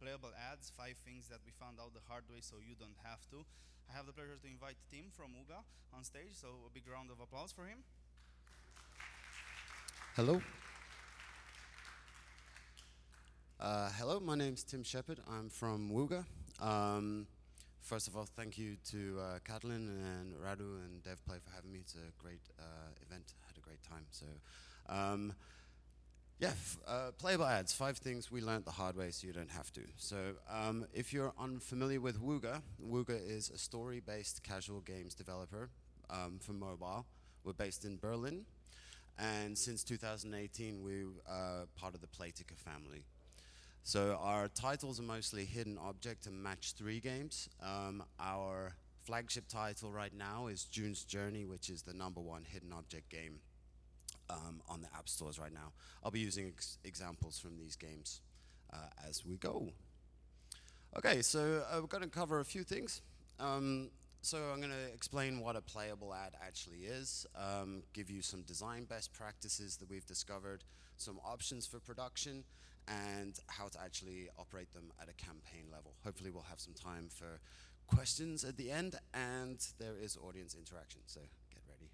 Playable ads, 5 things that we found out the hard way so you don't have to. I have the pleasure to invite Tim from Wooga on stage, so a big round of applause for him. Hello. Hello, my name's Tim Shepard. I'm from Wooga. First of all, thank you to Catalin and Radu and Dev.Play for having me. It's a great event. I had a great time. So, playable ads. 5 things we learned the hard way so you don't have to. So, if you're unfamiliar with Wooga, Wooga is a story-based casual games developer for mobile. We're based in Berlin. And since 2018, we're part of the Playtika family. So our titles are mostly hidden object and match 3 games. Our flagship title right now is June's Journey, which is the #1 hidden object game on the app stores right now. I'll be using examples from these games as we go. Okay, so we're going to cover a few things. So I'm going to explain what a playable ad actually is, give you some design best practices that we've discovered, some options for production, and how to actually operate them at a campaign level. Hopefully we'll have some time for questions at the end, and there is audience interaction, so get ready.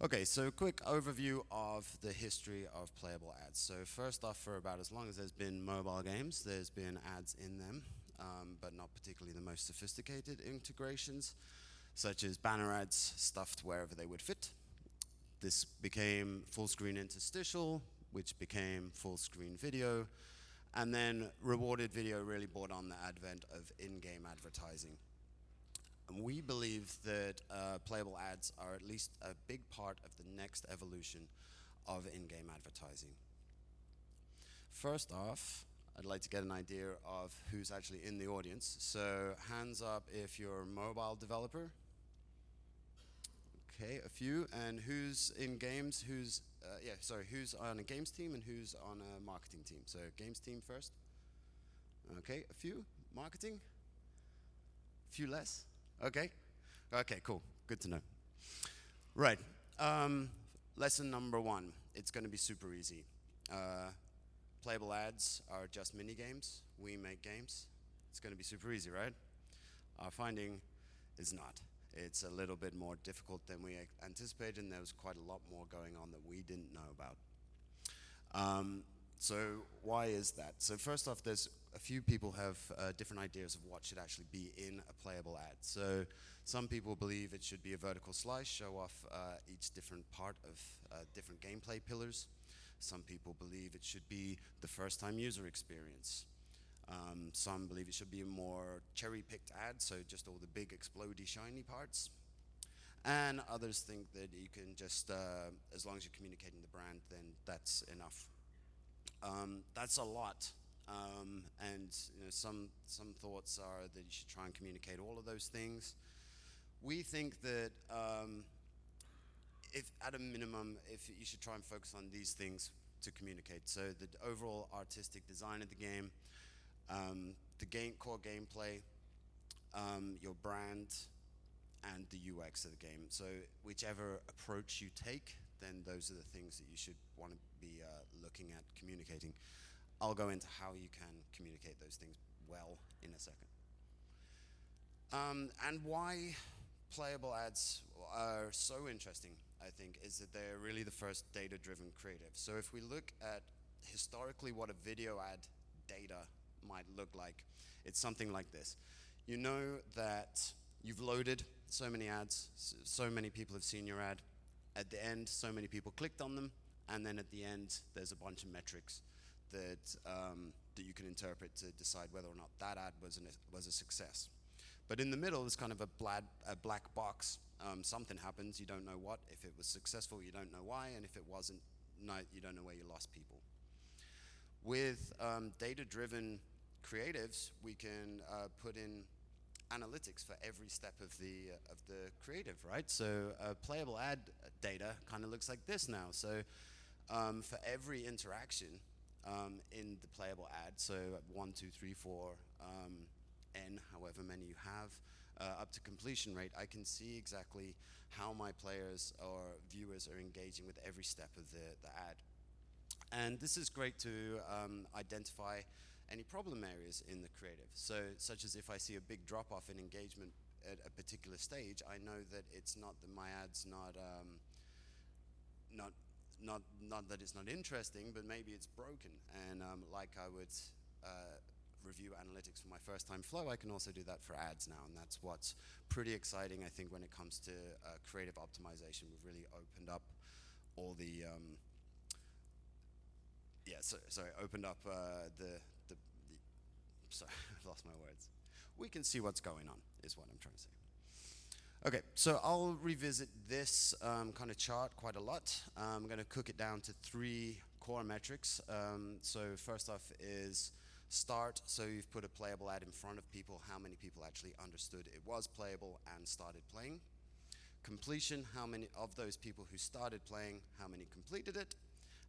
Okay, so quick overview of the history of playable ads. So first off, for about as long as there's been mobile games, there's been ads in them. But not particularly the most sophisticated integrations, such as banner ads stuffed wherever they would fit. This became full screen interstitial, which became full screen video, and then rewarded video really brought on the advent of in-game advertising. And we believe that playable ads are at least a big part of the next evolution of in-game advertising. First off, I'd like to get an idea of who's actually in the audience. So hands up if you're a mobile developer. Okay, a few. And who's in games? Who's on a games team and who's on a marketing team? So games team first. Okay, a few. Marketing? A few less? Okay. Okay, cool. Good to know. Right. Lesson #1. It's going to be super easy. Playable ads are just mini games. We make games. It's going to be super easy, right? Our finding is not. It's a little bit more difficult than we anticipated, and there was quite a lot more going on that we didn't know about. So why is that? So first off, there's a few people have different ideas of what should actually be in a playable ad. So some people believe it should be a vertical slice, show off each different part of different gameplay pillars. Some people believe it should be the first-time user experience. Some believe it should be a more cherry-picked ad, so just all the big explodey shiny parts. And others think that you can just, as long as you're communicating the brand, then that's enough. That's a lot. And some thoughts are that you should try and communicate all of those things. We think that if at a minimum, if you should try and focus on these things to communicate. So the overall artistic design of the game, the core gameplay, your brand, and the UX of the game. So whichever approach you take, then those are the things that you should want to be looking at communicating. I'll go into how you can communicate those things well in a second. And why playable ads are so interesting, I think, is that they're really the first data-driven creative. So if we look at historically what a video ad data might look like, it's something like this. You know that you've loaded so many ads, so many people have seen your ad. At the end, so many people clicked on them, and then at the end, there's a bunch of metrics that you can interpret to decide whether or not that ad was a success. But in the middle is kind of a black box. Something happens, you don't know what. If it was successful, you don't know why, and if it wasn't, you don't know where you lost people. With data-driven creatives, we can put in analytics for every step of the creative, right? So playable ad data kind of looks like this now. So for every interaction in the playable ad, so 1, 2, 3, 4, n, however many you have, up to completion rate, I can see exactly how my players or viewers are engaging with every step of the ad. And this is great to identify any problem areas in the creative. So, such as if I see a big drop off in engagement at a particular stage, I know that it's not that my ad's not that it's not interesting, but maybe it's broken. And like I would review analytics for my first time flow, I can also do that for ads now, and that's what's pretty exciting, I think, when it comes to creative optimization. We've really opened up all the opened up sorry, I've lost my words. We can see what's going on, is what I'm trying to say. Okay, so I'll revisit this kind of chart quite a lot. I'm going to cook it down to 3 core metrics. So first off is start. So you've put a playable ad in front of people. How many people actually understood it was playable and started playing? Completion, how many of those people who started playing, how many completed it?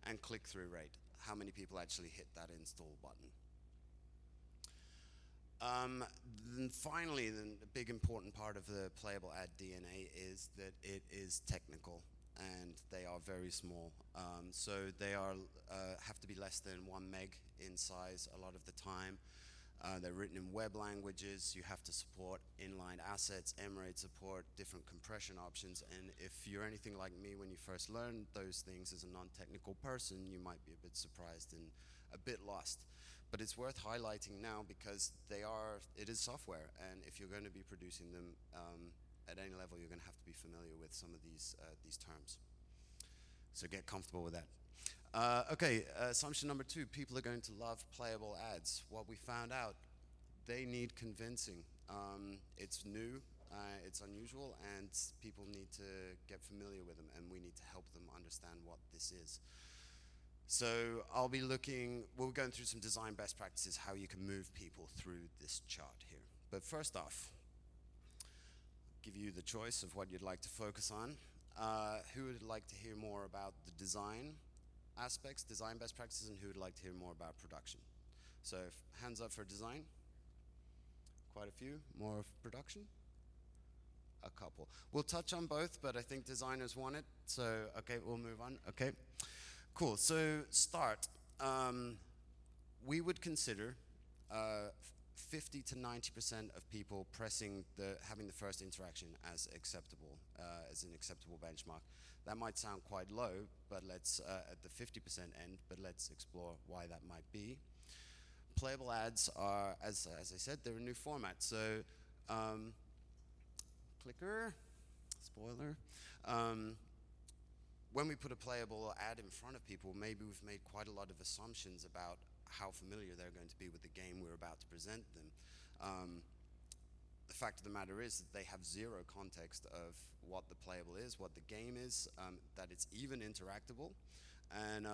And click-through rate, how many people actually hit that install button? Then finally, the big important part of the playable ad DNA is that it is technical, and they are very small. So they are have to be less than 1 meg in size a lot of the time. They're written in web languages. You have to support inline assets, emirate support, different compression options. And if you're anything like me, when you first learn those things as a non-technical person, you might be a bit surprised and a bit lost. But it's worth highlighting now because it is software, and if you're going to be producing them at any level, you're going to have to be familiar with some of these terms. So get comfortable with that. Okay, assumption number 2, people are going to love playable ads. What we found out, they need convincing. It's new, it's unusual, and people need to get familiar with them, and we need to help them understand what this is. So we're going through some design best practices, how you can move people through this chart here. But first off, give you the choice of what you'd like to focus on. Who would like to hear more about the design aspects, design best practices, and who would like to hear more about production? So hands up for design. Quite a few. More of production? A couple. We'll touch on both, but I think designers want it. So, okay, we'll move on. Okay. Cool, so start. We would consider 50 to 90% of people having the first interaction as acceptable, as an acceptable benchmark. That might sound quite low, but let's at the 50% end. But let's explore why that might be. Playable ads are, as I said, they're a new format. So, clicker, spoiler. When we put a playable ad in front of people, maybe we've made quite a lot of assumptions about how familiar they're going to be with the game we're about to present them. The fact of the matter is that they have zero context of what the playable is, what the game is, that it's even interactable. And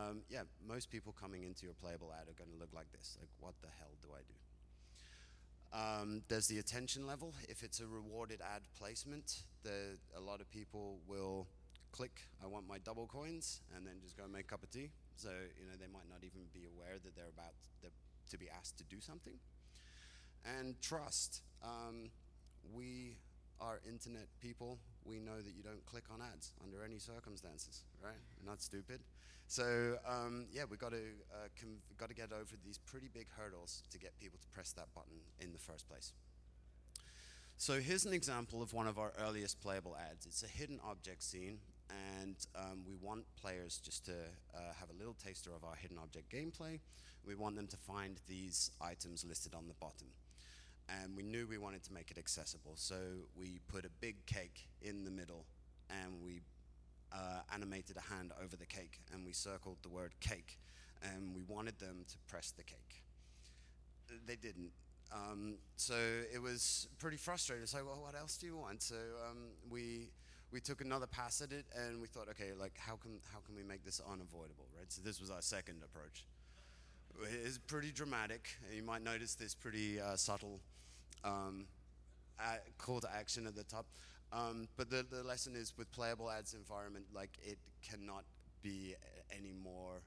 most people coming into your playable ad are going to look like this. Like, what the hell do I do? There's the attention level. If it's a rewarded ad placement, a lot of people will click, I want my double coins, and then just go and make a cup of tea. So, they might not even be aware that they're about to be asked to do something. And trust. We are internet people. We know that you don't click on ads under any circumstances, right? We're not stupid. So, we've got to get over these pretty big hurdles to get people to press that button in the first place. So here's an example of one of our earliest playable ads. It's a hidden object scene, and we want players just to have a little taster of our hidden object gameplay. We want them to find these items listed on the bottom. And we knew we wanted to make it accessible, so we put a big cake in the middle, and we animated a hand over the cake, and we circled the word cake, and we wanted them to press the cake. They didn't. So it was pretty frustrating. It's like, well, what else do you want? So we took another pass at it, and we thought, okay, like how can we make this unavoidable, right? So this was our second approach. It's pretty dramatic. You might notice this pretty subtle call to action at the top. But the lesson is, with playable ads environment, like, it cannot be any more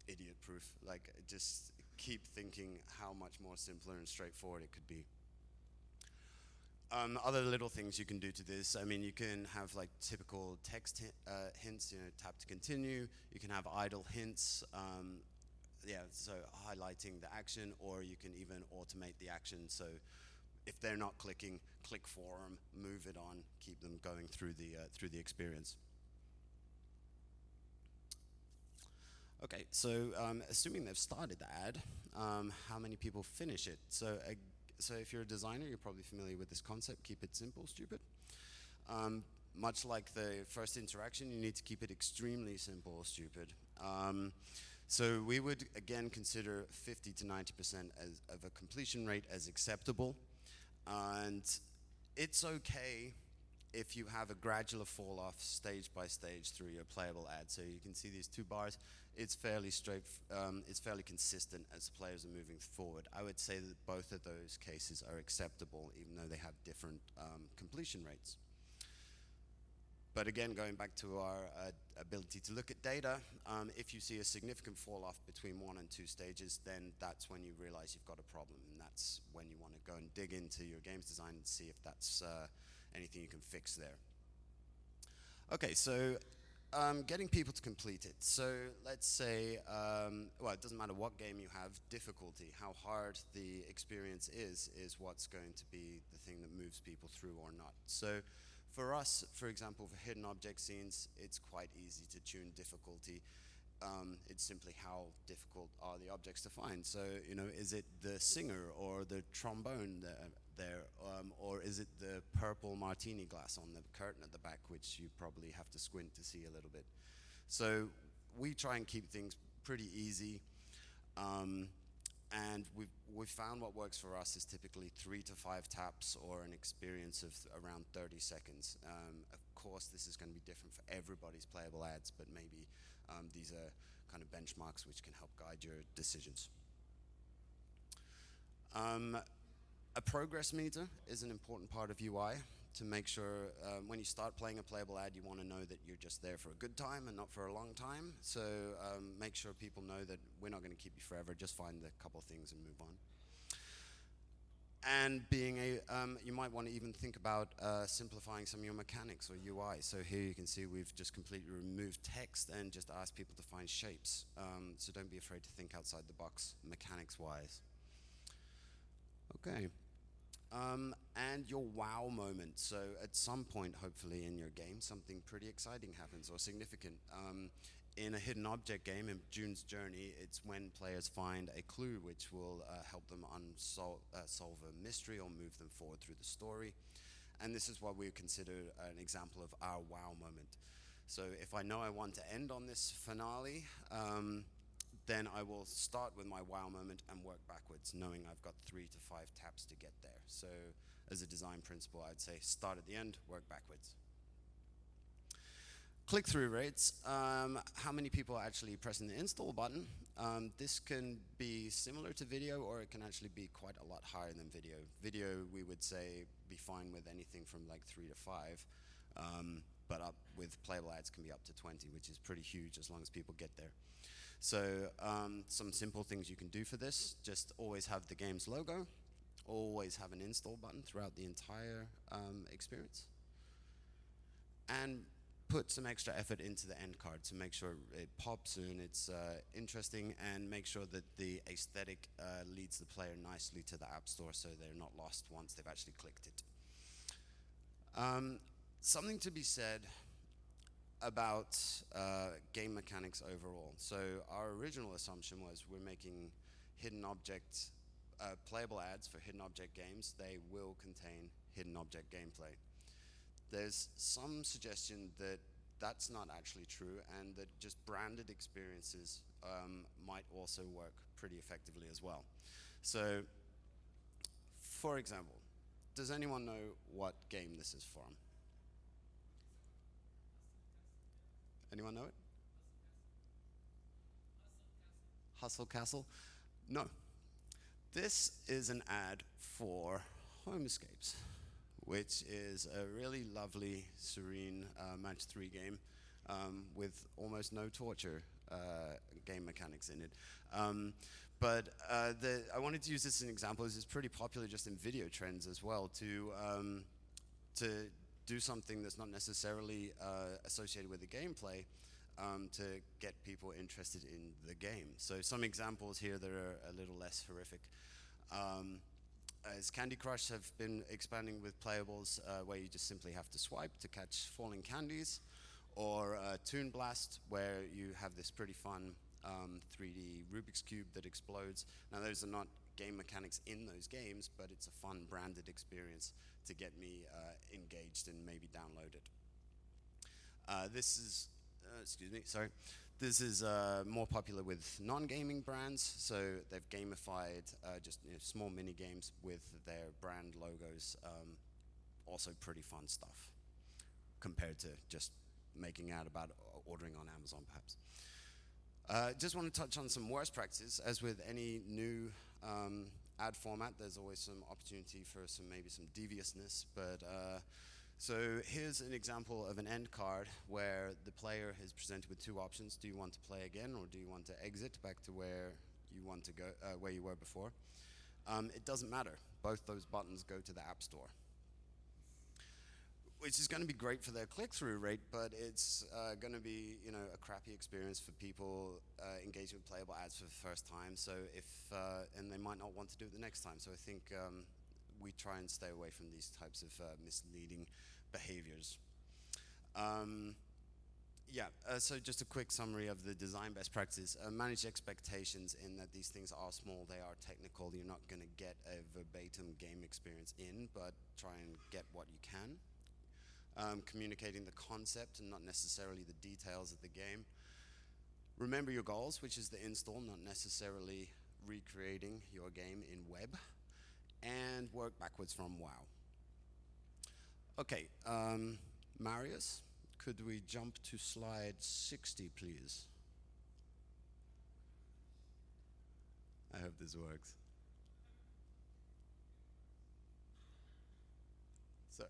idiot-proof. Like, just keep thinking how much more simpler and straightforward it could be. Other little things you can do to this, I mean, you can have like typical text hints, tap to continue. You can have idle hints. yeah, so highlighting the action, or you can even automate the action. So if they're not clicking, click for them, move it on, keep them going through the experience. Okay, so assuming they've started the ad, how many people finish it? So if you're a designer, you're probably familiar with this concept: keep it simple, stupid. Much like the first interaction, you need to keep it extremely simple, stupid. So we would again consider 50 to 90% of a completion rate as acceptable, and it's okay if you have a gradual fall off stage by stage through your playable ad. So you can see these two bars. It's fairly it's fairly consistent as players are moving forward. I would say that both of those cases are acceptable, even though they have different completion rates. But again, going back to our ability to look at data, if you see a significant fall off between 1 and 2 stages, then that's when you realize you've got a problem, and that's when you want to go and dig into your games design and see if that's anything you can fix there. Okay, so getting people to complete it. So let's say, well, it doesn't matter what game you have, difficulty, how hard the experience is what's going to be the thing that moves people through or not. So for us, for example, for hidden object scenes, it's quite easy to tune difficulty. It's simply how difficult are the objects to find. So, you know, is it the singer or the trombone there, or is it the purple martini glass on the curtain at the back, which you probably have to squint to see a little bit. So we try and keep things pretty easy. And we've found what works for us is typically 3 to 5 taps or an experience of around 30 seconds. Of course, this is going to be different for everybody's playable ads, but maybe these are kind of benchmarks which can help guide your decisions. A progress meter is an important part of UI to make sure when you start playing a playable ad, you want to know that you're just there for a good time and not for a long time. So make sure people know that we're not going to keep you forever, just find a couple things and move on. And being you might want to even think about simplifying some of your mechanics or UI. So here you can see we've just completely removed text and just asked people to find shapes. So don't be afraid to think outside the box mechanics-wise. Okay. And your wow moment. So at some point, hopefully in your game, something pretty exciting happens or significant. In a hidden object game, in June's Journey, it's when players find a clue which will help them solve a mystery or move them forward through the story. And this is what we consider an example of our wow moment. So if I know I want to end on this finale, then I will start with my wow moment and work backwards, knowing I've got 3 to 5 taps to get there. So as a design principle, I'd say start at the end, work backwards. Click-through rates, how many people are actually pressing the install button? This can be similar to video, or it can actually be quite a lot higher than video. Video, we would say, be fine with anything from like 3 to 5, but up with playable ads can be up to 20, which is pretty huge as long as people get there. So some simple things you can do for this: just always have the game's logo, always have an install button throughout the entire experience, and put some extra effort into the end card to make sure it pops and it's interesting, and make sure that the aesthetic leads the player nicely to the App Store so they're not lost once they've actually clicked it. Something to be said about game mechanics overall. So our original assumption was we're making hidden object playable ads for hidden object games. They will contain hidden object gameplay. There's some suggestion that that's not actually true, and that just branded experiences might also work pretty effectively as well. So, for example, does anyone know what game this is from? Anyone know it? Hustle Castle? No. This is an ad for Homescapes, which is a really lovely, serene match 3 game with almost no torture game mechanics in it. But I wanted to use this as an example. This is pretty popular just in video trends as well, to do something that's not necessarily associated with the gameplay, to get people interested in the game. So some examples here that are a little less horrific. As Candy Crush have been expanding with playables where you just simply have to swipe to catch falling candies, or Toon Blast, where you have this pretty fun 3D Rubik's Cube that explodes. Now those are not game mechanics in those games, but it's a fun branded experience to get me engaged and maybe download it. This is, excuse me, sorry. This is more popular with non-gaming brands, so they've gamified just small mini games with their brand logos. Also pretty fun stuff compared to just making out about ordering on Amazon, perhaps. Just want to touch on some worst practices. As with any new ad format, there's always some opportunity for maybe some deviousness, but so here's an example of an end card where the player is presented with two options. Do you want to play again, or do you want to exit back to where you want to go, where you were before? It doesn't matter. Both those buttons go to the App Store, which is going to be great for their click-through rate, but it's going to be a crappy experience for people engaging with playable ads for the first time. So and they might not want to do it the next time. So I think we try and stay away from these types of misleading behaviors. So just a quick summary of the design best practices. Manage expectations in that these things are small, they are technical. You're not going to get a verbatim game experience in, but try and get what you can. Communicating the concept and not necessarily the details of the game. Remember your goals, which is the install, not necessarily recreating your game in web. And work backwards from WoW. Okay, Marius, could we jump to slide 60, please? I hope this works. So,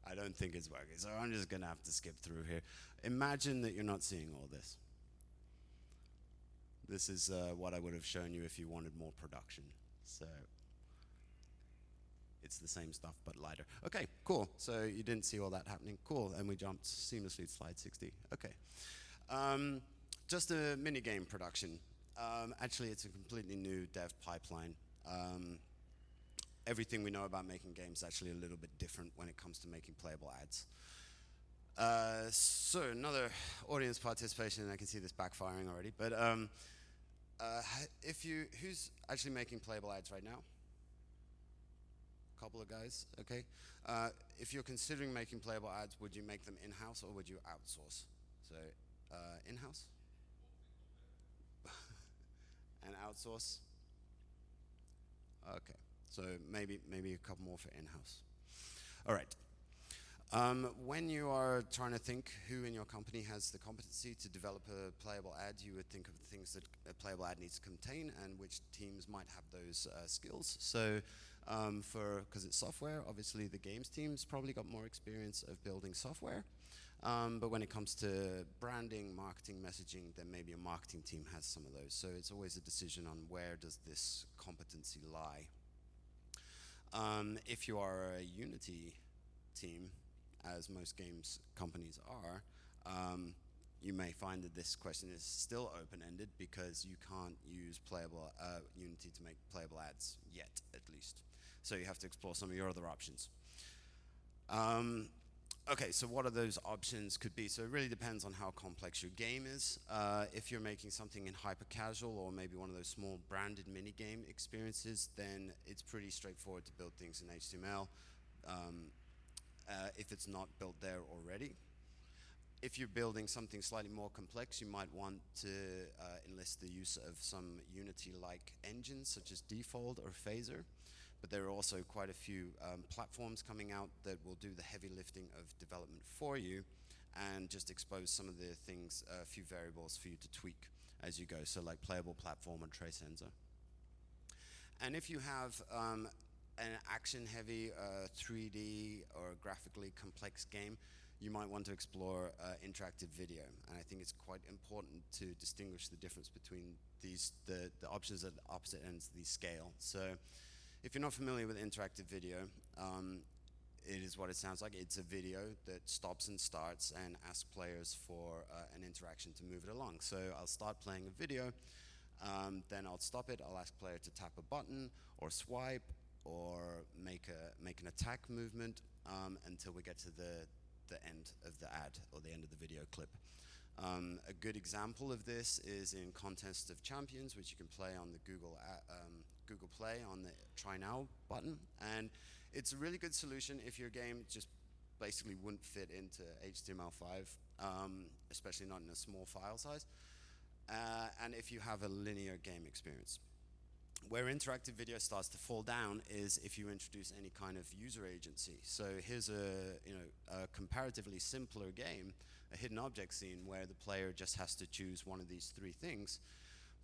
I don't think it's working, so I'm just gonna have to skip through here. Imagine that you're not seeing all this. This is what I would have shown you if you wanted more production. So, it's the same stuff, but lighter. Okay, cool. So you didn't see all that happening. Cool, and we jumped seamlessly to slide 60. Okay. Just a mini game production. Actually, it's a completely new dev pipeline. Everything we know about making games is actually a little bit different when it comes to making playable ads. So another audience participation, and I can see this backfiring already, but who's actually making playable ads right now? Couple of guys, okay. If you're considering making playable ads, would you make them in-house or would you outsource? So, in-house? And outsource? Okay, so maybe a couple more for in-house. All right. When you are trying to think who in your company has the competency to develop a playable ad, you would think of the things that a playable ad needs to contain and which teams might have those skills. So, because it's software, obviously the games team's probably got more experience of building software. But when it comes to branding, marketing, messaging, then maybe a marketing team has some of those. So it's always a decision on where does this competency lie. If you are a Unity team, as most games companies are, you may find that this question is still open-ended because you can't use playable Unity to make playable ads yet, at least. So you have to explore some of your other options. Okay, so what are those options could be? So it really depends on how complex your game is. If you're making something in hyper-casual or maybe one of those small branded mini-game experiences, then it's pretty straightforward to build things in HTML if it's not built there already. If you're building something slightly more complex, you might want to enlist the use of some Unity-like engines such as Default or Phaser. But there are also quite a few platforms coming out that will do the heavy lifting of development for you and just expose some of the things, a few variables for you to tweak as you go. So like Playable Platform or Trace Enzo. And if you have an action-heavy 3D or graphically complex game, you might want to explore interactive video. And I think it's quite important to distinguish the difference between these, the options at the opposite ends of the scale. So if you're not familiar with interactive video, it is what it sounds like. It's a video that stops and starts and asks players for an interaction to move it along. So I'll start playing a video, then I'll stop it. I'll ask player to tap a button or swipe or make an attack movement until we get to the end of the ad or the end of the video clip. A good example of this is in Contest of Champions, which you can play on the Google Play on the Try Now button. And it's a really good solution if your game just basically wouldn't fit into HTML5, especially not in a small file size, and if you have a linear game experience. Where interactive video starts to fall down is if you introduce any kind of user agency. So here's a comparatively simpler game, a hidden object scene where the player just has to choose one of these three things.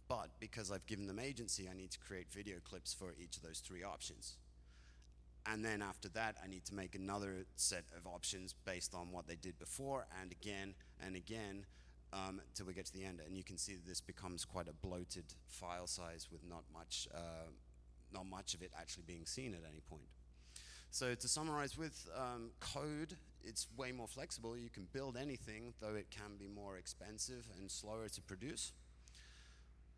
But because I've given them agency, I need to create video clips for each of those three options. And then after that, I need to make another set of options based on what they did before, and again, until we get to the end. And you can see that this becomes quite a bloated file size with not much of it actually being seen at any point. So to summarize, with code, it's way more flexible. You can build anything, though it can be more expensive and slower to produce.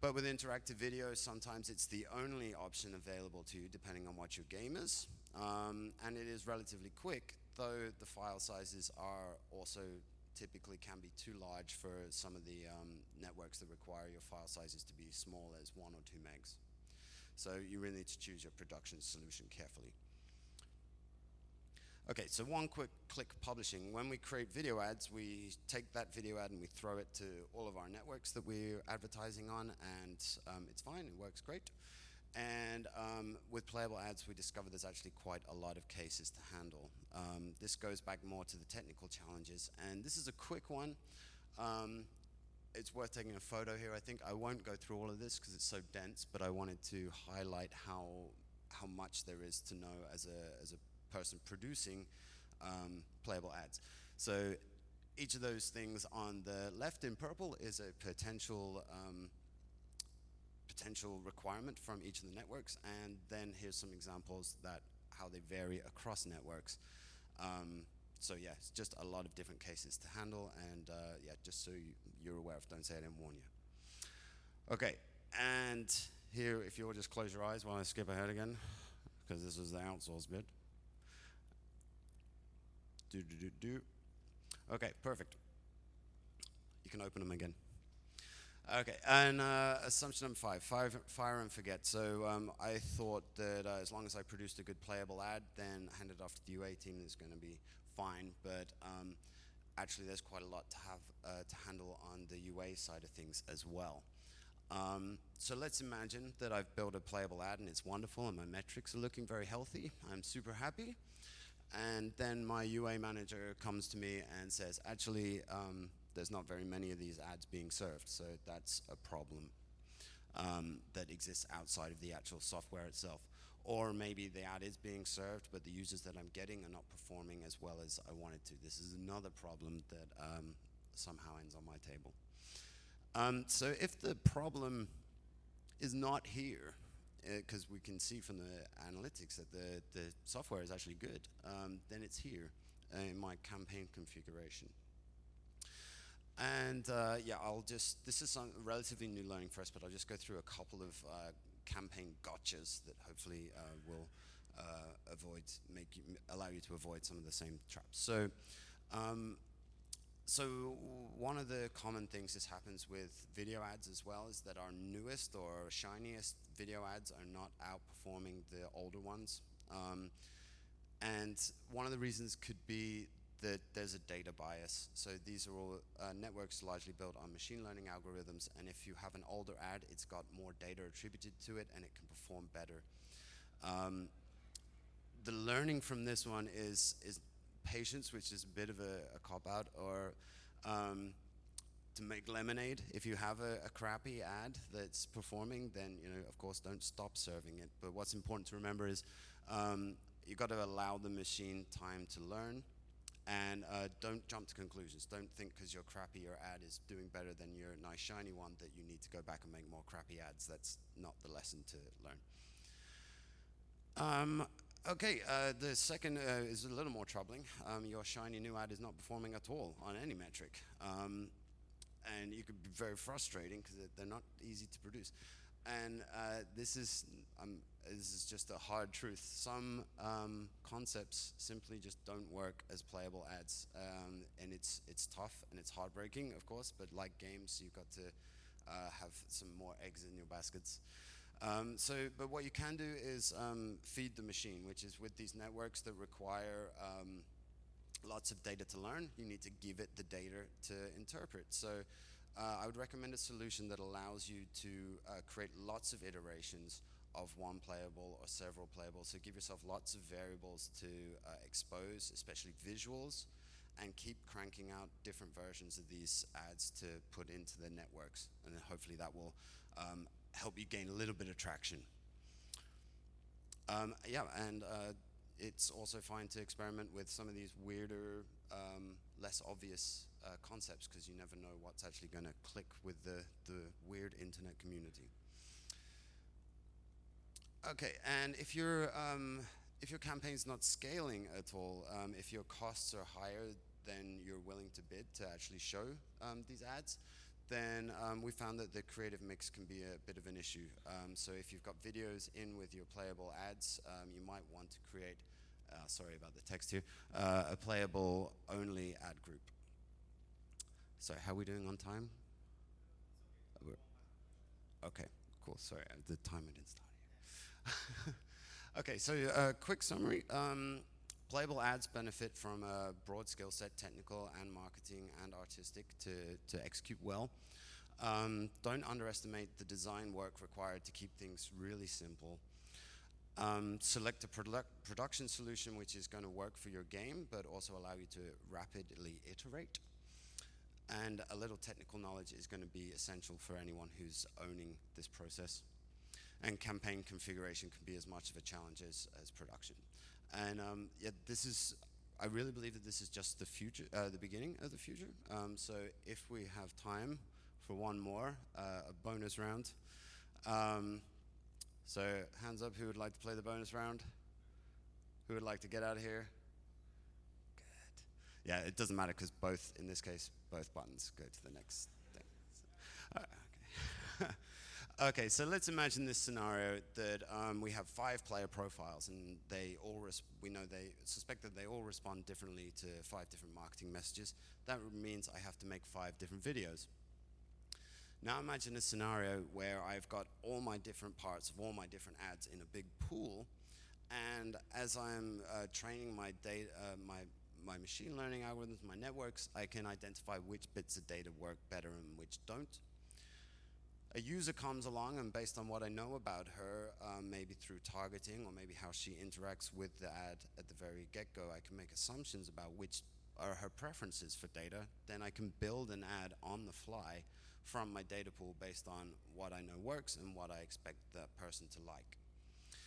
But with interactive video, sometimes it's the only option available to you, depending on what your game is. And it is relatively quick, though the file sizes are also typically can be too large for some of the networks that require your file sizes to be small as 1 or 2 megs. So you really need to choose your production solution carefully. Okay, so one quick click publishing. When we create video ads, we take that video ad and we throw it to all of our networks that we're advertising on, and it's fine, it works great. And with playable ads, we discover there's actually quite a lot of cases to handle. This goes back more to the technical challenges, and this is a quick one. It's worth taking a photo here, I think. I won't go through all of this because it's so dense, but I wanted to highlight how much there is to know as a person producing playable ads. So each of those things on the left in purple is a potential requirement from each of the networks, and then here's some examples that how they vary across networks. So yeah, it's just a lot of different cases to handle, and yeah, just so you're aware of, don't say I didn't warn you. Okay, and here, if you'll just close your eyes while I skip ahead again, because this was the outsource bit. Okay, perfect. You can open them again. Okay, and assumption number 5, fire and forget. So I thought that as long as I produced a good playable ad, then hand it off to the UA team, it's going to be fine. But actually, there's quite a lot to have to handle on the UA side of things as well. So let's imagine that I've built a playable ad and it's wonderful and my metrics are looking very healthy. I'm super happy. And then my UA manager comes to me and says, actually, there's not very many of these ads being served, so that's a problem that exists outside of the actual software itself. Or maybe the ad is being served, but the users that I'm getting are not performing as well as I wanted to. This is another problem that somehow ends on my table. So if the problem is not here, because we can see from the analytics that the software is actually good, then it's here in my campaign configuration. And yeah, this is some relatively new learning for us, but I'll just go through a couple of campaign gotchas that hopefully will allow you to avoid some of the same traps. So, so one of the common things this happens with video ads as well is that our newest or shiniest video ads are not outperforming the older ones. And one of the reasons could be that there's a data bias. So these are all networks largely built on machine learning algorithms, and if you have an older ad, it's got more data attributed to it and it can perform better. The learning from this one is patience, which is a bit of a cop-out, or to make lemonade. If you have a crappy ad that's performing, then of course don't stop serving it. But what's important to remember is you've got to allow the machine time to learn, and don't jump to conclusions. Don't think because your crappier ad is doing better than your nice shiny one that you need to go back and make more crappy ads. That's not the lesson to learn. Okay, the second is a little more troubling. Your shiny new ad is not performing at all on any metric. And you could be very frustrating because they're not easy to produce. And this is just a hard truth. Some concepts simply just don't work as playable ads, and it's tough and it's heartbreaking, of course. But like games, you've got to have some more eggs in your baskets. But what you can do is feed the machine, which is with these networks that require lots of data to learn, you need to give it the data to interpret. So I would recommend a solution that allows you to create lots of iterations of one playable or several playables. So give yourself lots of variables to expose, especially visuals, and keep cranking out different versions of these ads to put into the networks. And then hopefully that will help you gain a little bit of traction. It's also fine to experiment with some of these weirder, less obvious concepts, because you never know what's actually going to click with the weird internet community. Okay, and if your campaign's not scaling at all, if your costs are higher than you're willing to bid to actually show these ads, then we found that the creative mix can be a bit of an issue. So if you've got videos in with your playable ads, you might want to create, sorry about the text here, a playable only ad group. So how are we doing on time? Okay, cool, sorry, the timer didn't start here. Okay, so quick summary. Playable ads benefit from a broad skill set, technical and marketing and artistic, to execute well. Don't underestimate the design work required to keep things really simple. Select a production solution which is going to work for your game, but also allow you to rapidly iterate. And a little technical knowledge is going to be essential for anyone who's owning this process. And campaign configuration can be as much of a challenge as production. And I really believe that this is just the future, the beginning of the future. So if we have time for one more, a bonus round. So hands up, who would like to play the bonus round? Who would like to get out of here? Good. Yeah, it doesn't matter because both, in this case, both buttons go to the next thing. Okay. Okay, so let's imagine this scenario that we have 5 player profiles, and we suspect that they all respond differently to 5 different marketing messages. That means I have to make 5 different videos. Now imagine a scenario where I've got all my different parts of all my different ads in a big pool, and as I'm training my data, my machine learning algorithms, my networks, I can identify which bits of data work better and which don't. A user comes along, and based on what I know about her, maybe through targeting or maybe how she interacts with the ad at the very get-go, I can make assumptions about which are her preferences for data. Then I can build an ad on the fly from my data pool based on what I know works and what I expect that person to like.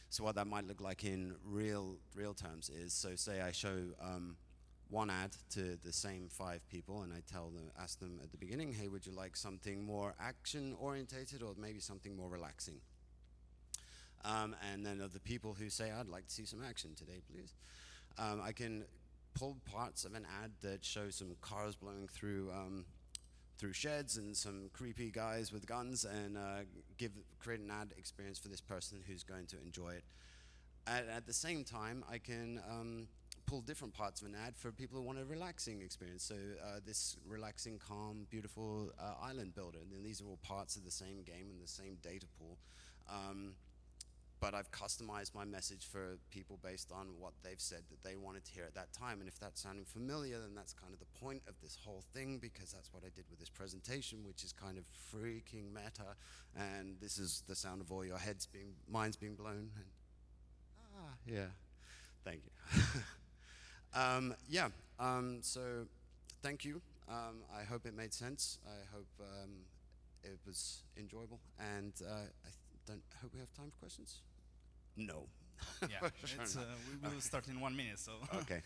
So what that might look like in real terms is, so say I show one ad to the same 5 people, and I ask them at the beginning, hey, would you like something more action orientated or maybe something more relaxing? And then of the people who say, I'd like to see some action today, please, I can pull parts of an ad that show some cars blowing through sheds and some creepy guys with guns, and create an ad experience for this person who's going to enjoy it. At the same time, I can pull different parts of an ad for people who want a relaxing experience. So this relaxing, calm, beautiful island builder. And these are all parts of the same game and the same data pool. But I've customized my message for people based on what they've said that they wanted to hear at that time. And if that's sounding familiar, then that's kind of the point of this whole thing, because that's what I did with this presentation, which is kind of freaking meta. And this is the sound of all your minds being blown. And, yeah, thank you. So thank you. I hope it made sense. I hope it was enjoyable, and I hope we have time for questions. No. Yeah, we will start in 1 minute. So okay,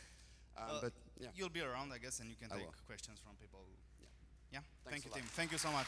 but yeah, you'll be around, I guess, and you can take questions from people. Yeah. Thank you, Tim. Thank you so much.